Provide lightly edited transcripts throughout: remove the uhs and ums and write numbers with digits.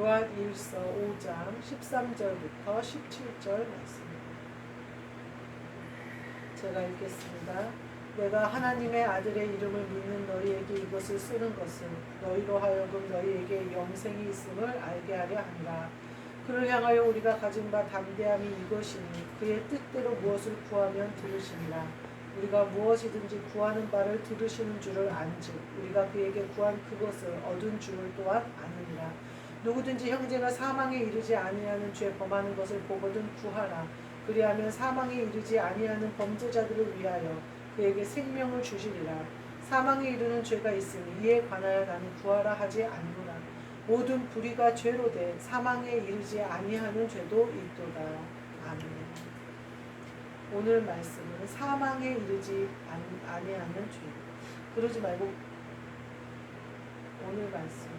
요한일서 5장 13절부터 17절 말씀입니다. 제가 읽겠습니다. 내가 하나님의 아들의 이름을 믿는 너희에게 이것을 쓰는 것은 너희로 하여금 너희에게 영생이 있음을 알게 하려 함이라. 그를 향하여 우리가 가진 바 담대함이 이것이니 그의 뜻대로 무엇을 구하면 들으시니라. 우리가 무엇이든지 구하는 바를 들으시는 줄을 안즉 우리가 그에게 구한 그것을 얻은 줄을 또한 아느니라. 누구든지 형제가 사망에 이르지 아니하는 죄 범하는 것을 보거든 구하라. 그리하면 사망에 이르지 아니하는 범죄자들을 위하여 그에게 생명을 주시리라. 사망에 이르는 죄가 있으니 이에 관하여 나는 구하라 하지 않노라. 모든 불의가 죄로 돼 사망에 이르지 아니하는 죄도 있도다. 아멘. 오늘 말씀은 사망에 이르지 아니하는 죄. 그러지 말고 오늘 말씀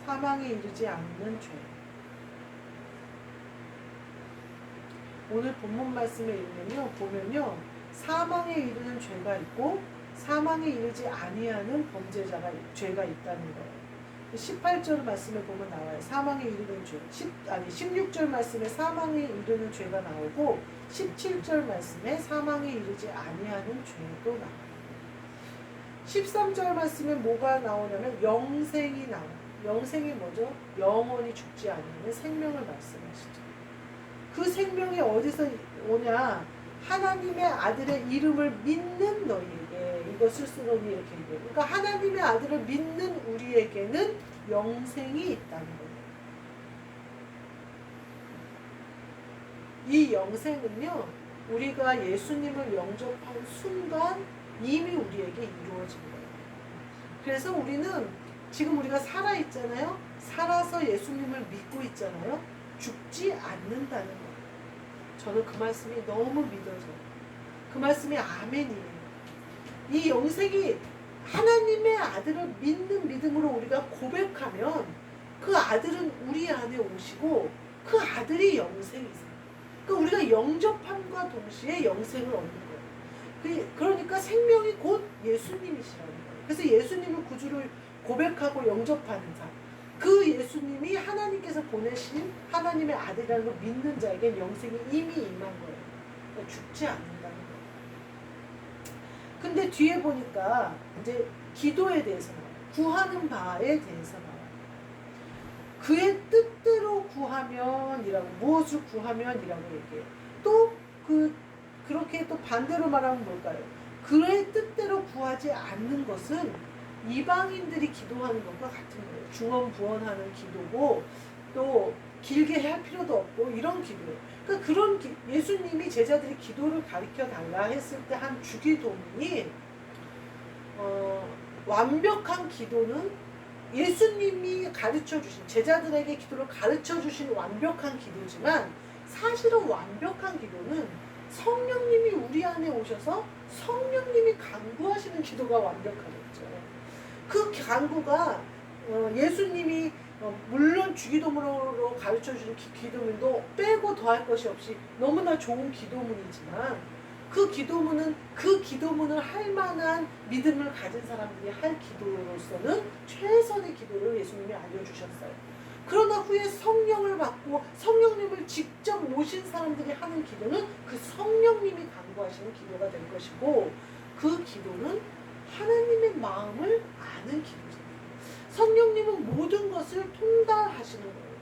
사망에 이르지 않는 죄. 오늘 본문 말씀에 보면요 사망에 이르는 죄가 있고 사망에 이르지 아니하는 죄가 있다는 거예요. 18절 말씀에 보면 나와요. 사망에 이르는 죄. 16절 말씀에 사망에 이르는 죄가 나오고 17절 말씀에 사망에 이르지 아니하는 죄도 나와요. 13절 말씀에 뭐가 나오냐면 영생이 나와요. 영생이 뭐죠? 영원히 죽지 않는 생명을 말씀하시죠. 그 생명이 어디서 오냐? 하나님의 아들의 이름을 믿는 너희에게 이것을 쓰노니 이렇게 얘기해요. 그러니까 하나님의 아들을 믿는 우리에게는 영생이 있다는 거예요. 이 영생은요, 우리가 예수님을 영접한 순간 이미 우리에게 이루어진 거예요. 그래서 우리는 지금 우리가 살아있잖아요. 살아서 예수님을 믿고 있잖아요. 죽지 않는다는 거예요. 저는 그 말씀이 너무 믿어져요. 그 말씀이 아멘이에요. 이 영생이 하나님의 아들을 믿는 믿음으로 우리가 고백하면 그 아들은 우리 안에 오시고 그 아들이 영생이세요. 그러니까 우리가 영접함과 동시에 영생을 얻는 거예요. 그러니까 생명이 곧 예수님이시라는 거예요. 그래서 예수님을 구주를 고백하고 영접하는 사람, 그 예수님이 하나님께서 보내신 하나님의 아들이라는 걸 믿는 자에게 영생이 이미 임한 거예요. 그러니까 죽지 않는다는 거예요. 근데 뒤에 보니까 이제 기도에 대해서 나와요. 구하는 바에 대해서 나와요. 그의 뜻대로 구하면이라고, 무엇을 구하면이라고 얘기해요. 또 그렇게 또 반대로 말하면 뭘까요? 그의 뜻대로 구하지 않는 것은 이방인들이 기도하는 것과 같은 거예요. 중언부언하는 기도고 또 길게 할 필요도 없고 이런 기도예요. 그러니까 그런 예수님이 제자들이 기도를 가르쳐 달라 했을 때 한 주기도문이 완벽한 기도는 예수님이 가르쳐 주신 제자들에게 기도를 가르쳐 주신 완벽한 기도지만 사실은 완벽한 기도는 성령님이 우리 안에 오셔서 성령님이 간구하시는 기도가 완벽하겠죠. 그 간구가 예수님이 물론 주기도문으로 가르쳐주는 기도문도 빼고 더할 것이 없이 너무나 좋은 기도문이지만 그 기도문을 할 만한 믿음을 가진 사람들이 할 기도로서는 최선의 기도를 예수님이 알려주셨어요. 그러나 후에 성령을 받고 성령님을 직접 모신 사람들이 하는 기도는 그 성령님이 간구하시는 기도가 될 것이고 그 기도는 하나님의 마음을 아는 기도잖아요. 성령님은 모든 것을 통달하시는 거예요.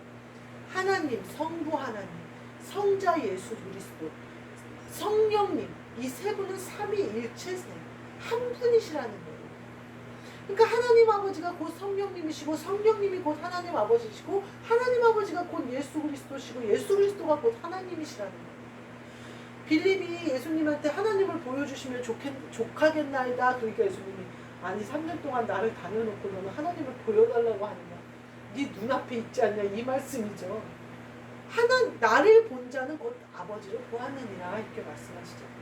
하나님, 성부 하나님, 성자 예수 그리스도, 성령님, 이 세 분은 삼위일체세요. 한 분이시라는 거예요. 그러니까 하나님 아버지가 곧 성령님이시고 성령님이 곧 하나님 아버지시고 하나님 아버지가 곧 예수 그리스도시고 예수 그리스도가 곧 하나님이시라는 거예요. 빌립이 예수님한테 하나님을 보여주시면 좋겠나이다. 그러니까 예수님이 아니 3년 동안 나를 다녀놓고 너는 하나님을 보여달라고 하느냐. 네 눈앞에 있지 않냐 이 말씀이죠. 나를 본 자는 곧 아버지를 보았느니라 이렇게 말씀하시잖아요.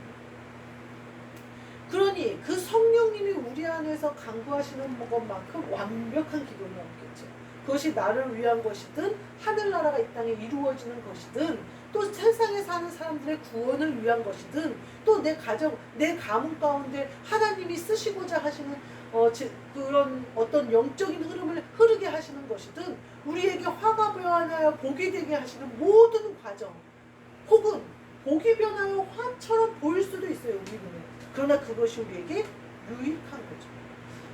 그러니 그 성령님이 우리 안에서 간구하시는 것만큼 완벽한 기도는 없겠죠. 그것이 나를 위한 것이든 하늘나라가 이 땅에 이루어지는 것이든 또 세상에 사는 사람들의 구원을 위한 것이든 또 내 가정, 내 가문 가운데 하나님이 쓰시고자 하시는 그런 어떤 영적인 흐름을 흐르게 하시는 것이든 우리에게 화가 변하여 복이 되게 하시는 모든 과정, 혹은 복이 변하여 화처럼 보일 수도 있어요, 우리 눈에. 그러나 그것이 우리에게 유익한 거죠.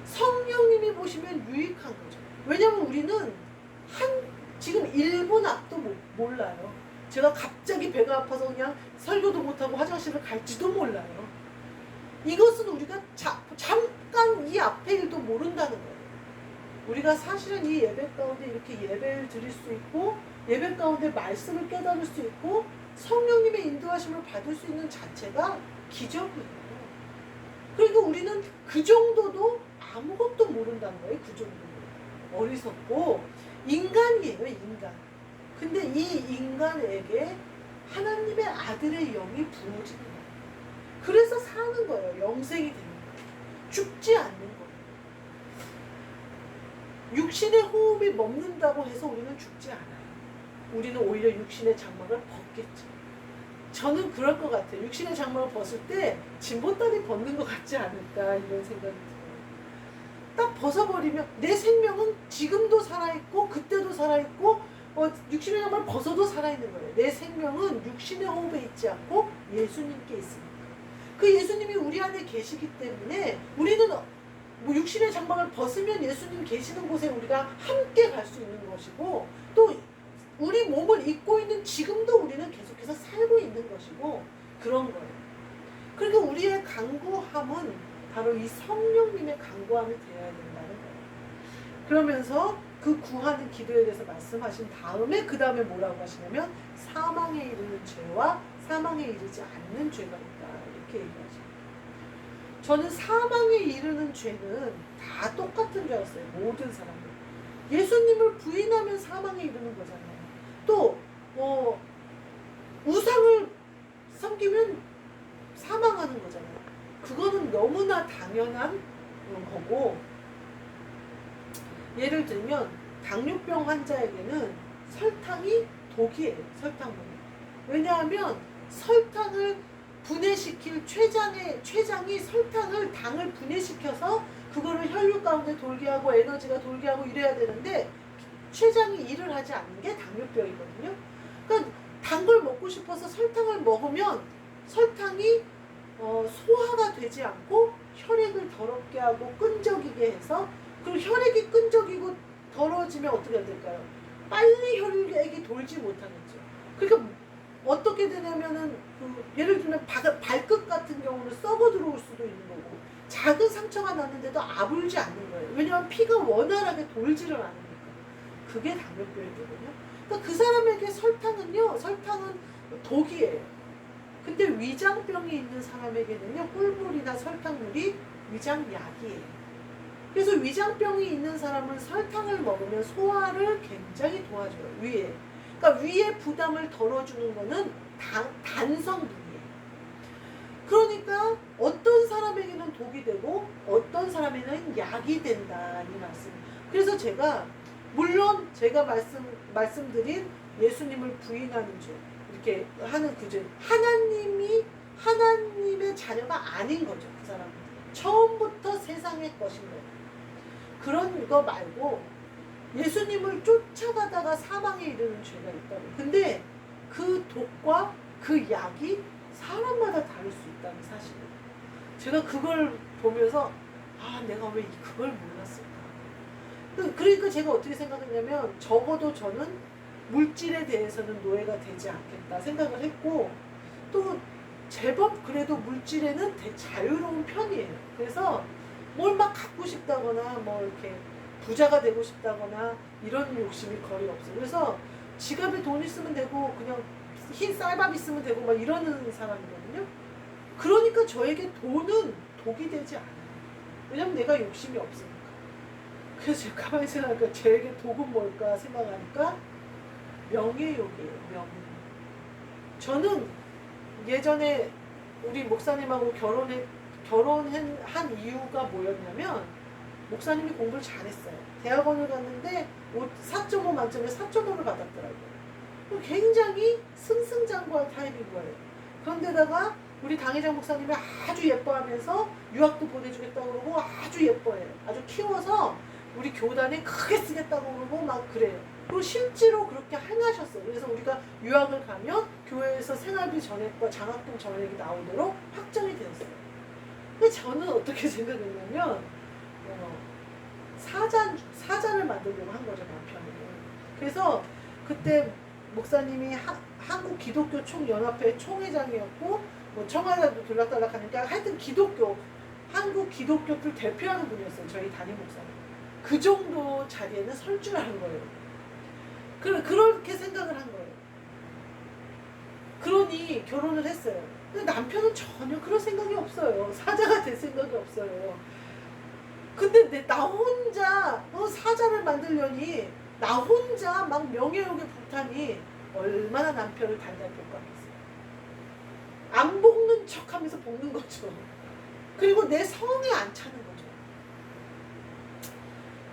성령님이 보시면 유익한 거죠. 왜냐하면 우리는 지금 1분 앞도 몰라요. 제가 갑자기 배가 아파서 그냥 설교도 못하고 화장실을 갈지도 몰라요. 이것은 우리가 잠깐 이 앞의 일도 모른다는 거예요. 우리가 사실은 이 예배 가운데 이렇게 예배를 드릴 수 있고 예배 가운데 말씀을 깨달을 수 있고 성령님의 인도하심을 받을 수 있는 자체가 기적이에요. 그러니까 우리는 그 정도도 아무것도 모른다는 거예요. 그 정도도. 어리석고 인간이에요. 인간. 근데 이 인간에게 하나님의 아들의 영이 부어지는 거예요. 그래서 사는 거예요. 영생이 되는 거예요. 죽지 않는 거예요. 육신의 호흡이 멈는다고 해서 우리는 죽지 않아요. 우리는 오히려 육신의 장막을 벗겠죠. 저는 그럴 것 같아요. 육신의 장막을 벗을 때 진보다리 벗는 것 같지 않을까 이런 생각이 들어요. 딱 벗어버리면 내 생명은 지금도 살아있고 그때도 살아있고 육신의 장막을 벗어도 살아있는 거예요. 내 생명은 육신의 호흡에 있지 않고 예수님께 있습니다. 그 예수님이 우리 안에 계시기 때문에 우리는 뭐 육신의 장막을 벗으면 예수님 계시는 곳에 우리가 함께 갈 수 있는 것이고 또 우리 몸을 입고 있는 지금도 우리는 계속해서 살고 있는 것이고 그런 거예요. 그러니까 우리의 간구함은 바로 이 성령님의 간구함이 되어야 된다는 거예요. 그러면서 그 구하는 기도에 대해서 말씀하신 다음에 그 다음에 뭐라고 하시냐면 사망에 이르는 죄와 사망에 이르지 않는 죄가 있다 이렇게 얘기하죠. 저는 사망에 이르는 죄는 다 똑같은 줄 알았어요. 모든 사람들. 예수님을 부인하면 사망에 이르는 거잖아요. 또 우상을 섬기면 사망하는 거잖아요. 그거는 너무나 당연한 거고 예를 들면 당뇨병 환자에게는 설탕이 독이에요. 설탕분해. 왜냐하면 설탕을 분해시킬 췌장이 당을 분해시켜서 그거를 혈육 가운데 돌게 하고 에너지가 돌게 하고 이래야 되는데 췌장이 일을 하지 않는 게 당뇨병이거든요. 그러니까 단 걸 먹고 싶어서 설탕을 먹으면 설탕이 소화가 되지 않고 혈액을 더럽게 하고 끈적이게 해서 그리고 혈액이 끈적이고 더러워지면 어떻게 될까요? 빨리 혈액이 돌지 못하겠죠. 그러니까 어떻게 되냐면은 예를 들면 발끝 같은 경우는 썩어 들어올 수도 있는 거고 작은 상처가 났는데도 아물지 않는 거예요. 왜냐하면 피가 원활하게 돌지를 않으니까. 그게 당뇨병이거든요. 그러니까 그 사람에게 설탕은 독이에요. 근데 위장병이 있는 사람에게는요, 꿀물이나 설탕물이 위장약이에요. 그래서 위장병이 있는 사람은 설탕을 먹으면 소화를 굉장히 도와줘요, 위에. 그러니까 위에 부담을 덜어주는 거는 단성분이에요. 그러니까 어떤 사람에게는 독이 되고 어떤 사람에게는 약이 된다, 이 말씀. 그래서 제가 물론 제가 말씀드린 예수님을 부인하는 죄 이렇게 하는 그 죄 하나님의 자녀가 아닌 거죠. 그 사람은 처음부터 세상의 것인 거예요. 그런 거 말고 예수님을 쫓아가다가 사망에 이르는 죄가 있다고. 근데 그 독과 그 약이 사람마다 다를 수 있다는 사실이에요. 제가 그걸 보면서 내가 왜 그걸 몰랐을까. 그러니까 제가 어떻게 생각했냐면 적어도 저는 물질에 대해서는 노예가 되지 않겠다 생각을 했고 또 제법 그래도 물질에는 되게 자유로운 편이에요. 그래서 뭘 막 갖고 싶다거나 뭐 이렇게 부자가 되고 싶다거나 이런 욕심이 거의 없어요. 그래서 지갑에 돈 있으면 되고 그냥 흰 쌀밥 있으면 되고 막 이러는 사람이거든요. 그러니까 저에게 돈은 독이 되지 않아요. 왜냐면 내가 욕심이 없으니까. 그래서 제가 가만히 생각하니까 저에게 독은 뭘까 생각하니까 명예욕이에요. 명예. 저는 예전에 우리 목사님하고 결혼한 이유가 뭐였냐면 목사님이 공부를 잘했어요. 대학원을 갔는데 4.5 만점에 4.5를 받았더라고요. 굉장히 승승장구할 타입인 거예요. 그런데다가 우리 당회장 목사님이 아주 예뻐하면서 유학도 보내주겠다고 그러고 아주 예뻐해요. 아주 키워서 우리 교단에 크게 쓰겠다고 그러고 막 그래요. 그리고 실제로 그렇게 행하셨어요. 그래서 우리가 유학을 가면 교회에서 생활비 전액과 장학금 전액이 나오도록 확정이 되었어요. 근데 저는 어떻게 생각했냐면 사자를 만들려고 한 거죠, 남편을. 그래서 그때 목사님이 한국 기독교 총연합회 총회장이었고 뭐 청와대도 들락달락 하니까 하여튼 한국 기독교를 대표하는 분이었어요. 저희 담임 목사님. 그 정도 자리에는 설 줄 아는 거예요. 그렇게 생각을 한 거예요. 그러니 결혼을 했어요. 근데 남편은 전혀 그럴 생각이 없어요. 사자가 될 생각이 없어요. 근데 나 혼자 사자를 만들려니 나 혼자 막 명예욕에 불타니 얼마나 남편을 달달 볶아겠어요. 안 볶는 척하면서 볶는 거죠. 그리고 내 성에 안 차는 거죠.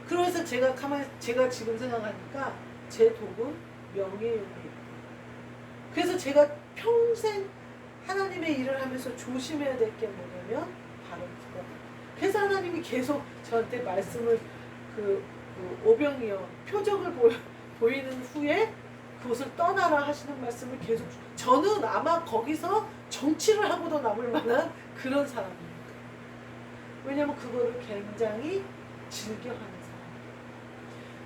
그래서 제가 지금 생각하니까 제 독은 명예욕이에요. 그래서 제가 평생 하나님의 일을 하면서 조심해야 될 게 뭐냐면 바로 그거. 그래서 하나님이 계속 저한테 말씀을 오병이어 표적을 보이는 후에 그곳을 떠나라 하시는 말씀을 계속 저는 아마 거기서 정치를 하고도 남을 만한 그런 사람입니다. 왜냐면 그거를 굉장히 즐겨하는 사람.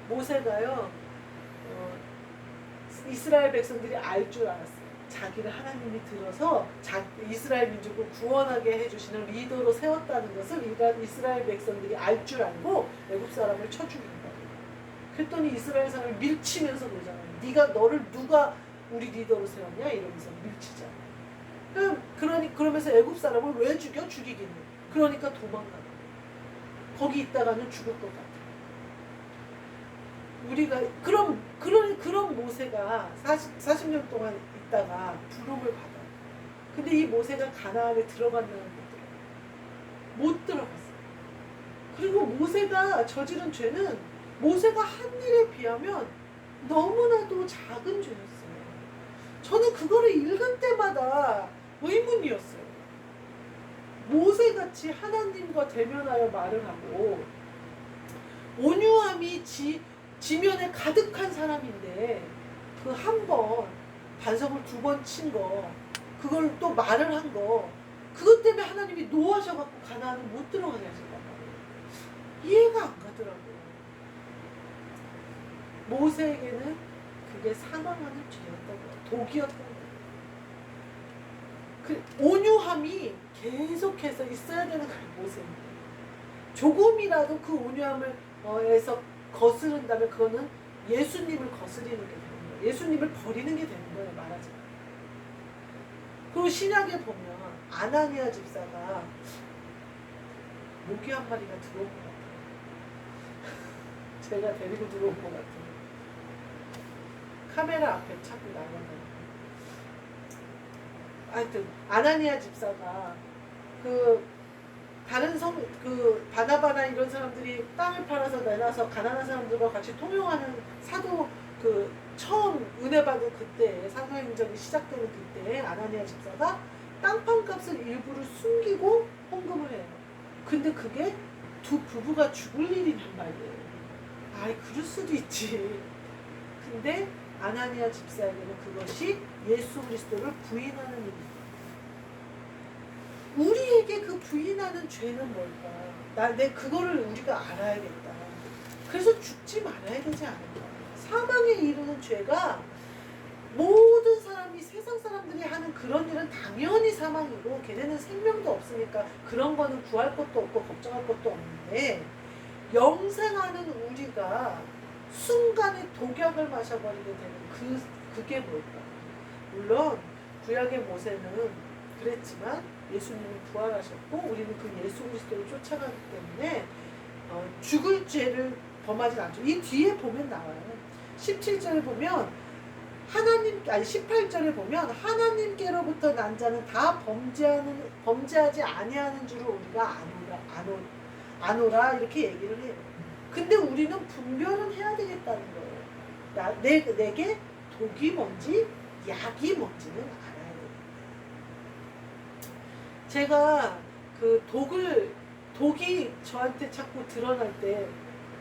모세가요 이스라엘 백성들이 알 줄 알았어요. 자기를 하나님이 들어서 이스라엘 민족을 구원하게 해주시는 리더로 세웠다는 것을 이스라엘 백성들이 알 줄 알고 애굽 사람을 쳐 죽인다. 그랬더니 이스라엘 사람을 밀치면서 그러잖아요. 너를 누가 우리 리더로 세웠냐 이러면서 밀치잖아요. 그러면서 애굽 사람을 왜 죽여? 죽이기는. 그러니까 도망가요. 거기 있다가는 죽을 것 같아요. 우리가 그런 모세가 40년 동안 있다가 부름을 받아요. 근데 이 모세가 가나안에 들어갔냐는 못 들어갔어요. 그리고 모세가 저지른 죄는 모세가 한 일에 비하면 너무나도 작은 죄였어요. 저는 그거를 읽은 때마다 의문이었어요. 모세같이 하나님과 대면하여 말을 하고 온유함이 지면에 가득한 사람인데 그 한 번 반성을 2번 친 거 그걸 또 말을 한 거 그것 때문에 하나님이 노하셔갖고 가나안을 못 들어가게 하셨단 말이에요. 이해가 안 가더라고요. 모세에게는 그게 사망하는 죄였다고요. 독이었던 거예요. 그 온유함이 계속해서 있어야 되는 거예요. 모세는. 조금이라도 그 온유함을 에서 거스른다면 그거는 예수님을 거스리는 게 되는 거예요. 예수님을 버리는 게 되는 거예요. 말하자면. 그리고 신약에 보면 아나니아 집사가 모기 한 마리가 들어온 것 같아요. 제가 데리고 들어온 것 같아요. 카메라 앞에 자꾸 나가는. 하여튼 아나니아 집사가 다른 바나바나 이런 사람들이 땅을 팔아서 내놔서 가난한 사람들과 같이 통용하는 사도 처음 은혜 받은 그때 사도행전이 시작되는 그때 아나니아 집사가 땅판값을 일부를 숨기고 헌금을 해요. 근데 그게 두 부부가 죽을 일이란 말이에요. 아이 그럴 수도 있지. 근데 아나니아 집사에게는 그것이 예수 그리스도를 부인하는 일이에요. 우리에게 그 부인하는 죄는 뭘까? 그거를 우리가 알아야겠다. 그래서 죽지 말아야 되지 않을까? 사망에 이르는 죄가 모든 사람이 세상 사람들이 하는 그런 일은 당연히 사망이고 걔네는 생명도 없으니까 그런 거는 구할 것도 없고 걱정할 것도 없는데 영생하는 우리가 순간에 독약을 마셔버리게 되는 그게 뭘까? 물론 구약의 모세는 그랬지만 예수님이 부활하셨고 우리는 그 예수 그리스도를 쫓아가기 때문에 죽을 죄를 범하지 않죠. 이 뒤에 보면 나와요. 17절에 보면 18절에 보면 하나님께로부터 난 자는 다 범죄하지 아니하는 줄을 우리가 아노라 이렇게 얘기를 해요. 근데 우리는 분별은 해야 되겠다는 거예요. 내게 독이 뭔지 약이 뭔지는 알아야 돼요. 제가 그 독이 저한테 자꾸 드러날 때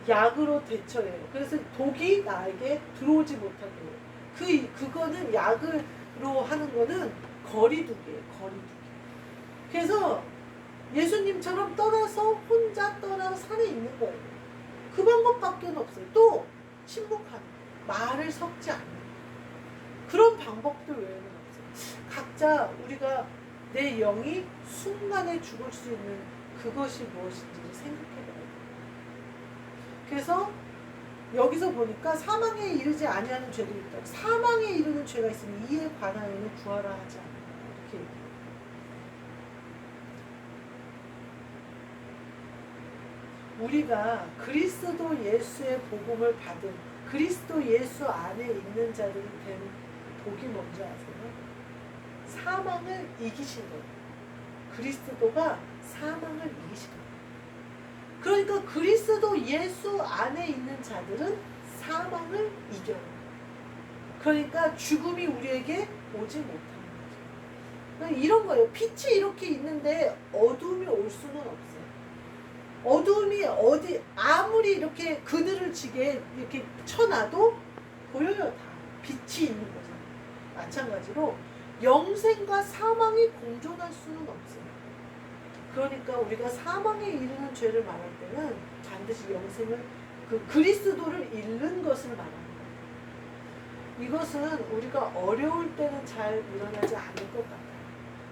약으로 대처해요. 그래서 독이 나에게 들어오지 못하게 해요. 그거는 약으로 하는 거는 거리두기예요. 거리두기. 그래서 예수님처럼 혼자 떠나서 산에 있는 거예요. 그 방법밖에 없어요. 또 침묵하는 거, 말을 섞지 않는 거. 그런 방법들 외에는 없어요. 각자 우리가 내 영이 순간에 죽을 수 있는 그것이 무엇인지를 생각해봐야 돼요. 그래서 여기서 보니까 사망에 이르지 아니하는 죄도 있다. 사망에 이르는 죄가 있으면 이에 관하여는 구하라 하지 않는다. 이렇게 얘기해요. 우리가 그리스도 예수의 복음을 받은 그리스도 예수 안에 있는 자들이 된 복이 뭔지 아세요? 사망을 이기신 거예요. 그리스도가 사망을 이기신 거예요. 그러니까 그리스도 예수 안에 있는 자들은 사망을 이겨요. 그러니까 죽음이 우리에게 오지 못하는 거죠. 이런 거예요. 빛이 이렇게 있는데 어둠이 올 수는 없어요. 어둠이 아무리 이렇게 그늘을 지게 이렇게 쳐놔도 보여요. 다 빛이 있는 거잖아요. 마찬가지로 영생과 사망이 공존할 수는 없어요. 그러니까 우리가 사망에 이르는 죄를 말할 때는 반드시 영생을 그리스도를 잃는 것을 말하는 거예요. 이것은 우리가 어려울 때는 잘 일어나지 않을 것 같아요.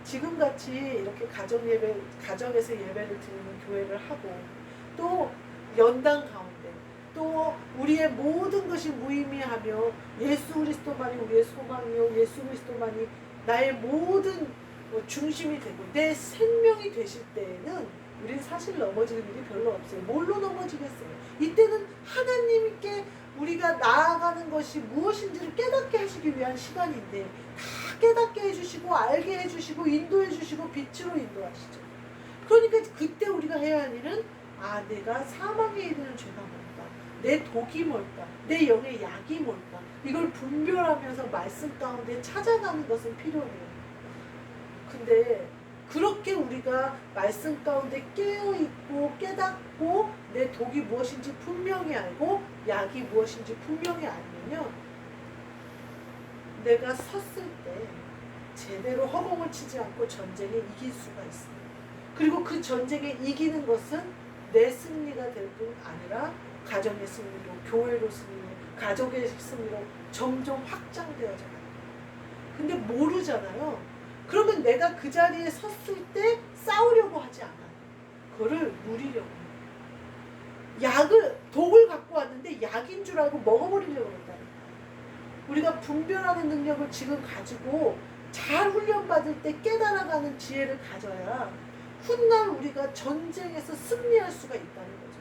지금같이 이렇게 가정에서 예배를 드리는 교회를 하고 또 연단 가운데 또 우리의 모든 것이 무의미하며 예수 그리스도만이 우리의 소망이요 예수 그리스도만이 나의 모든 중심이 되고 내 생명이 되실 때에는 우리는 사실 넘어질 일이 별로 없어요. 뭘로 넘어지겠어요? 이때는 하나님께 우리가 나아가는 것이 무엇인지를 깨닫게 하시기 위한 시간인데 다 깨닫게 해주시고 알게 해주시고 인도해 주시고 빛으로 인도하시죠. 그러니까 그때 우리가 해야 할 일은 내가 사망에 이르는 죄가 뭘까? 내 독이 뭘까? 내 영의 약이 뭘까? 이걸 분별하면서 말씀 가운데 찾아가는 것은 필요해요. 근데 그렇게 우리가 말씀 가운데 깨어있고 깨닫고 내 독이 무엇인지 분명히 알고 약이 무엇인지 분명히 알면요, 내가 섰을 때 제대로 허공을 치지 않고 전쟁에 이길 수가 있어요. 그리고 그 전쟁에 이기는 것은 내 승리가 될 뿐 아니라 가정의 승리로, 교회로 승리로, 가족의 승리로 점점 확장되어져 가요. 근데 모르잖아요. 그러면 내가 그 자리에 섰을 때 싸우려고 하지 않아요. 그거를 누리려고 해요. 독을 갖고 왔는데 약인 줄 알고 먹어버리려고 한다니까. 우리가 분별하는 능력을 지금 가지고 잘 훈련받을 때 깨달아가는 지혜를 가져야 훗날 우리가 전쟁에서 승리할 수가 있다는 거죠.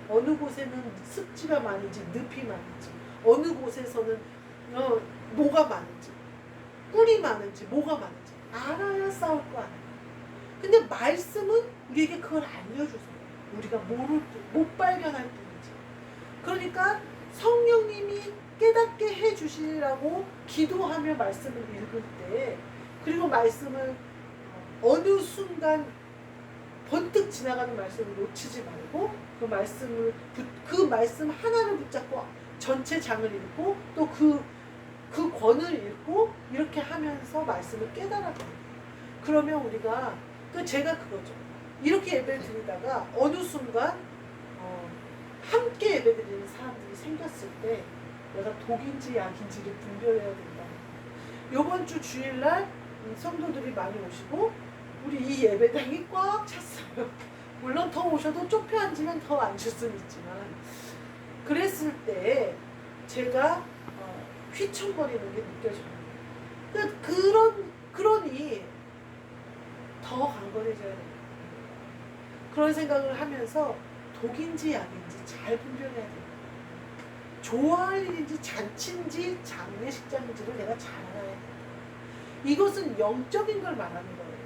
어느 곳에는 습지가 많은지 늪이 많은지, 어느 곳에서는 뭐가 많은지, 꿀이 많은지 뭐가 많은지 알아야 싸울 거 아니에요. 근데 말씀은 우리에게 그걸 알려주세요. 우리가 못 발견할 뿐이지. 그러니까 성령님이 깨닫게 해주시라고 기도하며 말씀을 읽을 때, 그리고 말씀을 어느 순간 번뜩 지나가는 말씀을 놓치지 말고 그 말씀 하나를 붙잡고 전체 장을 읽고 또 그 권을 읽고 이렇게 하면서 말씀을 깨달아가요. 그러면 우리가 제가 그거죠. 이렇게 예배를 드리다가 어느 순간 함께 예배드리는 사람들이 생겼을 때 내가 독인지 약인지를 분별해야 된다. 이번 주 주일날 성도들이 많이 오시고 우리 이 예배당이 꽉 찼어요. 물론 더 오셔도 좁혀 앉으면 더 앉을 수는 있지만, 그랬을 때 제가 휘청거리는 게 느껴져요. 그러니 더 강건해져야 돼요. 그런 생각을 하면서 독인지 약인지 잘 분별해야 돼요. 좋아할 일인지 잔치인지 장례식장인지를 내가 잘 알아야 돼요. 이것은 영적인 걸 말하는 거예요.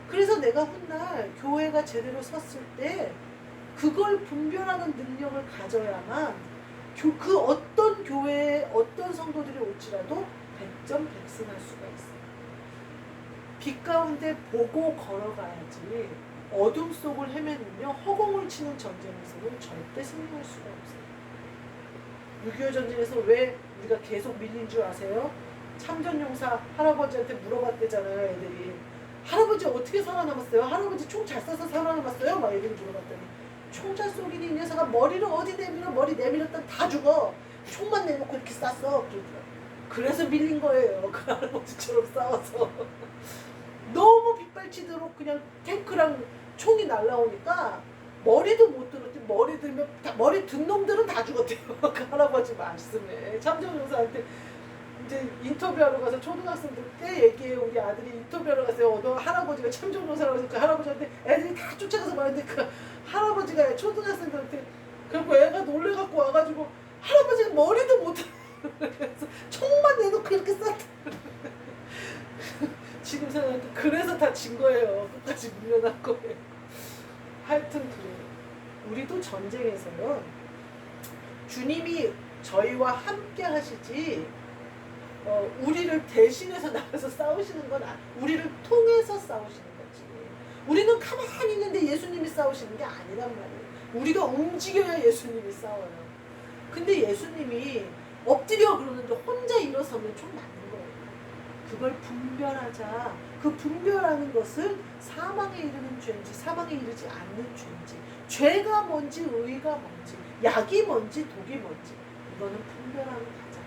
그래서 내가 훗날 교회가 제대로 섰을 때 그걸 분별하는 능력을 가져야만 그 어떤 교회에 어떤 성도들이 올지라도 백전백승할 수가 있어요. 빛 가운데 보고 걸어가야지 어둠 속을 헤매는며 허공을 치는 전쟁에서는 절대 승리할 수가 없어요. 6.25 전쟁에서 왜 우리가 계속 밀린 줄 아세요? 참전용사 할아버지한테 물어봤대잖아요. 애들이 할아버지 어떻게 살아남았어요? 할아버지 총 잘 쏴서 살아남았어요? 막 애들이 물어봤더니 총 잘 쏘긴 이 녀석아 머리를 어디 내밀어 머리 내밀었다 다 죽어. 총만 내놓고 이렇게 쐈어. 그러더라고요. 그래서 밀린 거예요. 그 할아버지처럼 싸워서 너무 빗발치도록 그냥 탱크랑 총이 날라오니까 머리도 못 들었대. 머리 들면 머리 든 놈들은 다 죽었대요. 그 할아버지 말씀에 참전용사한테 이제 인터뷰하러 가서 초등학생들 때 얘기해. 우리 아들이 인터뷰하러 갔어요. 너 할아버지가 참전용사라고 해서 그 할아버지한테 애들이 다 쫓아가서 말했는데 그 할아버지가 초등학생들한테 그리고 애가 놀래갖고 와가지고 할아버지가 머리도 못 그래서 총만 내놓고 이렇게 쐈다. 지금 생각하니까 그래서 다 진 거예요. 끝까지 밀려난 거예요. 하여튼 그래요. 우리도 전쟁에서는 주님이 저희와 함께 하시지 우리를 대신해서 나가서 싸우시는 건 우리를 통해서 싸우시는 거지. 우리는 가만히 있는데 예수님이 싸우시는 게 아니란 말이에요. 우리가 움직여야 예수님이 싸워요. 근데 예수님이 엎드려 그러는데 혼자 일어서면 좀 맞는 거예요. 그걸 분별하자. 그 분별하는 것을 사망에 이르는 죄인지 사망에 이르지 않는 죄인지, 죄가 뭔지 의가 뭔지, 약이 뭔지 독이 뭔지, 이거는 분별하는 거죠.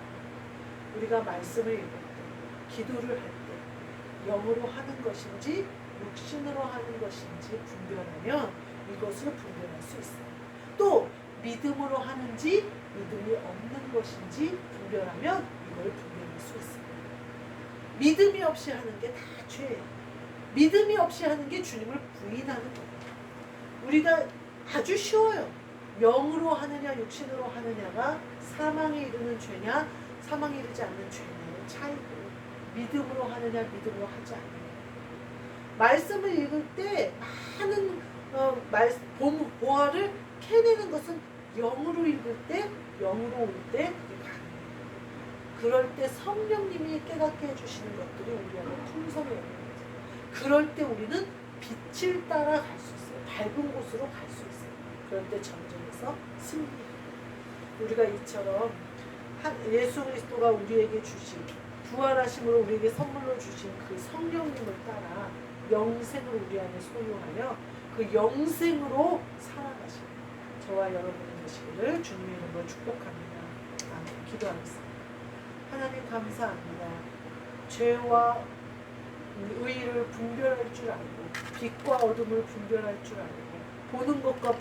우리가 말씀을 읽을 때, 기도를 할 때 영으로 하는 것인지 육신으로 하는 것인지 분별하면 이것을 분별할 수 있어요. 또 믿음으로 하는지 믿음이 없는 것인지 분별하면 이걸 분별할 수 있어요. 믿음이 없이 하는 게 다 죄예요. 믿음이 없이 하는 게 주님을 부인하는 거예요. 우리가 아주 쉬워요. 영으로 하느냐 육신으로 하느냐가 사망에 이르는 죄냐 사망에 이르지 않는 죄냐의 차이고, 믿음으로 하느냐 믿음으로 하지 않느냐. 말씀을 읽을 때 많은 보화를 캐내는 것은 영으로 읽을 때, 영으로 올 때 그게 가능해요. 그럴 때 성령님이 깨닫게 해주시는 것들이 우리 안에 풍성해 있는 거죠. 그럴 때 우리는 빛을 따라 갈 수 있어요. 밝은 곳으로 갈 수 있어요. 그럴 때 전쟁에서 승리해요. 우리가 이처럼 예수 그리스도가 우리에게 주신 부활하심으로 우리에게 선물로 주신 그 성령님을 따라 영생을 우리 안에 소유하여 그 영생으로 살아가시는 저와 여러분이 되시기를 주님의 이름으로 축복합니다. 아멘. 기도하겠습니다. 하나님 감사합니다. 죄와 의를 분별할 줄 알고 빛과 어둠을 분별할 줄 알고 보는 것과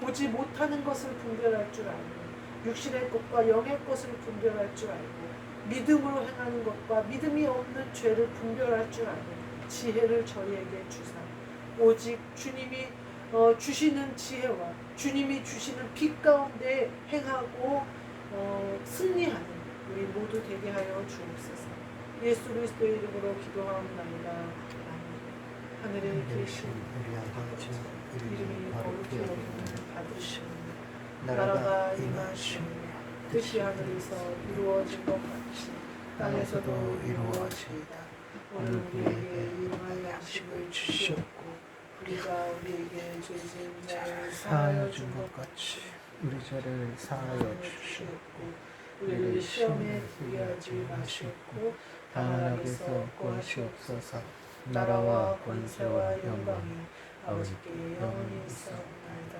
보지 못하는 것을 분별할 줄 알고 육신의 것과 영의 것을 분별할 줄 알고 믿음으로 행하는 것과 믿음이 없는 죄를 분별할 줄 알고 지혜를 저희에게 주사 오직 주님이 주시는 지혜와 주님이 주시는 빛 가운데 행하고 승리하는 우리 모두 되게 하여 주옵소서. 예수 그리스도의 이름으로 기도하옵나이다. 아멘. 하늘에 계신 우리 아버지 이름이 거룩히 여김을 받으시오니 나라가 임하시오니 뜻이 하늘에서 이루어진 것 같이 땅에서도 이루어지이다. 오늘 우리에게 일용할 양식을 주시옵고 우리가 우리에게 죄진 자를 사하여 준 것 같이 우리 죄를 사하여 주시옵고 우리를 시험에 들게 하지 마시옵고 다만 악에서 구하시옵소서. 나라와 권세와 영광이 아버지께 영원히 있사옵나이다.